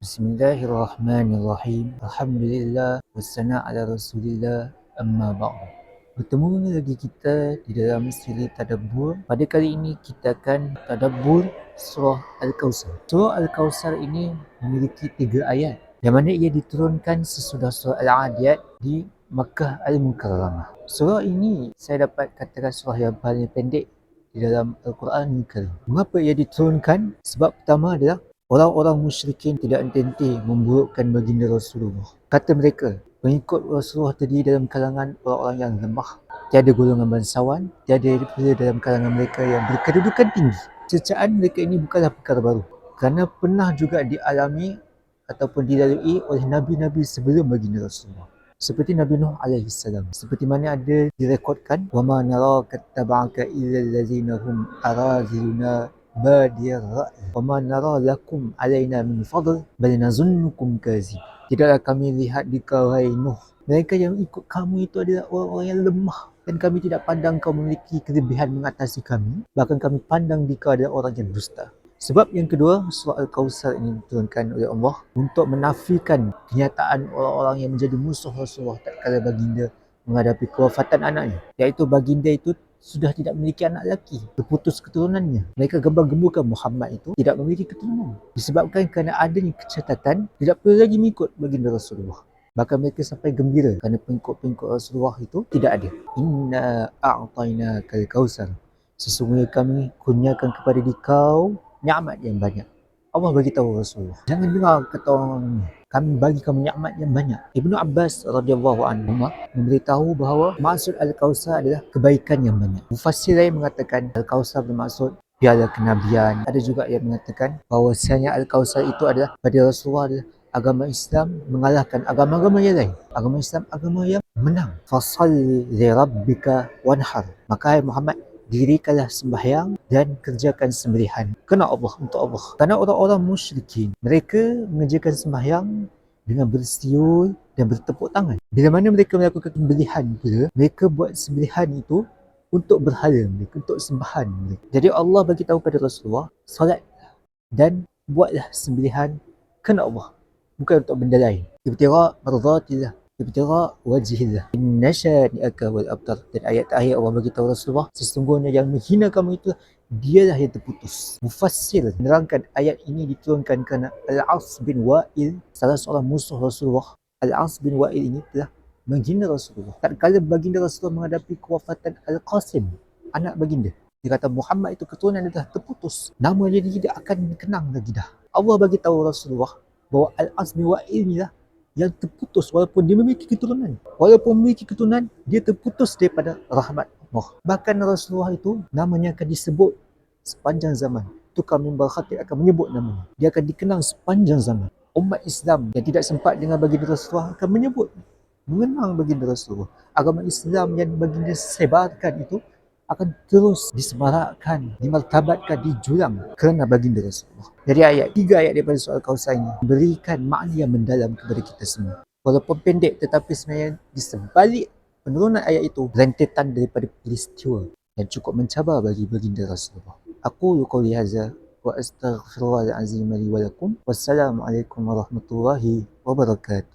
Bismillahirrahmanirrahim. Alhamdulillah wassalam ala Rasulillah amma ba'du. Bertemu lagi kita di dalam siri tadabbur. Pada kali ini kita akan tadabbur surah Al-Kautsar. Surah Al-Kautsar ini memiliki 3 ayat yang mana ia diturunkan sesudah surah Al-Adiyat di Makkah Al-Mukarramah. Surah ini saya dapat katakan surah yang paling pendek di dalam Al-Quran Al-Karim. Mengapa ia diturunkan? Sebab pertama adalah orang-orang musyrikin tidak henti-henti memburukkan baginda Rasulullah. Kata mereka, pengikut Rasulullah terdiri dalam kalangan orang-orang yang lemah, tiada golongan bangsawan, tiada pula dalam kalangan mereka yang berkedudukan tinggi. Cercaan mereka ini bukanlah perkara baru, kerana pernah juga dialami ataupun dilalui oleh nabi-nabi sebelum baginda Rasulullah. Seperti Nabi Nuh alaihi salam. Seperti mana ada direkodkan, "Wama naraka taba'aka illa allazina hum araziluna badiyar ra'i wa ma nara lakum alaina min fadl bal nazunnukum kazib." Tidaklah kami lihat di kau, hai Nuh, mereka yang ikut kamu itu adalah orang-orang yang lemah, dan kami tidak pandang kau memiliki kelebihan mengatasi kami, bahkan kami pandang di kau adalah orang yang dusta. Sebab yang kedua, surah Al-Kautsar ini diturunkan oleh Allah untuk menafikan kenyataan orang-orang yang menjadi musuh Rasulullah tatkala baginda menghadapi kewafatan anaknya, iaitu baginda itu sudah tidak memiliki anak lelaki, terputus keturunannya. Mereka gembar-gemburkan Muhammad itu tidak memiliki keturunan disebabkan kerana adanya kecacatan, tidak perlu lagi mengikut baginda Rasulullah. Bahkan mereka sampai gembira kerana pengikut-pengikut Rasulullah itu tidak ada. Inna a'tainakal kautsar, sesungguhnya kami kurniakan kepada dikau nikmat yang banyak. Allah bagi tahu Rasulullah, jangan dengar kata orang, kami bagi kamu nikmat yang banyak. Ibnu Abbas radhiyallahu anhu memberitahu bahawa maksud Al-Kautsar adalah kebaikan yang banyak. Mufassir lain mengatakan Al-Kautsar bermaksud piala kenabian. Ada juga yang mengatakan bahawasanya Al-Kautsar itu adalah pada Rasulullah adalah agama Islam mengalahkan agama-agama yang lain. Agama Islam agama yang menang. Fasalli li rabbika wanhar. Maka hai Muhammad, dirikanlah sembahyang dan kerjakan sembelihan kerana Allah, untuk Allah. Kerana orang-orang musyrikin, mereka mengerjakan sembahyang dengan bersiul dan bertepuk tangan. Bila mana mereka melakukan sembelihan pula, mereka buat sembelihan itu untuk berhala mereka, untuk sembahan mereka. Jadi Allah bagi tahu pada Rasulullah, solat dan buatlah sembelihan kerana Allah, bukan untuk benda lain. Ibtigha mardatillah, ibtigha wajhillah, inna syani'aka wal abtar. Dan ayat terakhir Allah bagi tahu Rasulullah, sesungguhnya yang menghina kamu itu dialah yang terputus. Mufassir menerangkan ayat ini diturunkan kerana Al-As bin Wa'il, salah seorang musuh Rasulullah. Al-As bin Wa'il ini telah menghina Rasulullah tatkala baginda Rasulullah menghadapi kewafatan Al-Qasim, anak baginda. Dia kata Muhammad itu keturunan dia dah terputus, nama dia tidak akan dikenang lagi dah. Allah bagi tahu Rasulullah bahawa Al-As bin Wa'il ni lah yang terputus, walaupun dia memiliki keturunan. Walaupun memiliki keturunan, dia terputus daripada rahmat Allah. Bahkan Rasulullah itu namanya akan disebut sepanjang zaman. Tukar mimbar khatib akan menyebut namanya. Dia akan dikenang sepanjang zaman. Umat Islam yang tidak sempat dengan baginda Rasulullah akan menyebut, mengenang baginda Rasulullah. Agama Islam yang baginda sebarkan itu akan terus disemarakkan, dimartabatkan, dijulang kerana baginda Rasulullah. Jadi tiga ayat daripada surah Al-Kautsar ini berikan makna yang mendalam kepada kita semua. Walaupun pendek, tetapi sebenarnya di sebalik penurunan ayat itu rentetan daripada peristiwa yang cukup mencabar bagi baginda Rasulullah. Aku qouli hadza wa astaghfirullahal azim li wa lakum. Wassalamualaikum warahmatullahi wabarakatuh.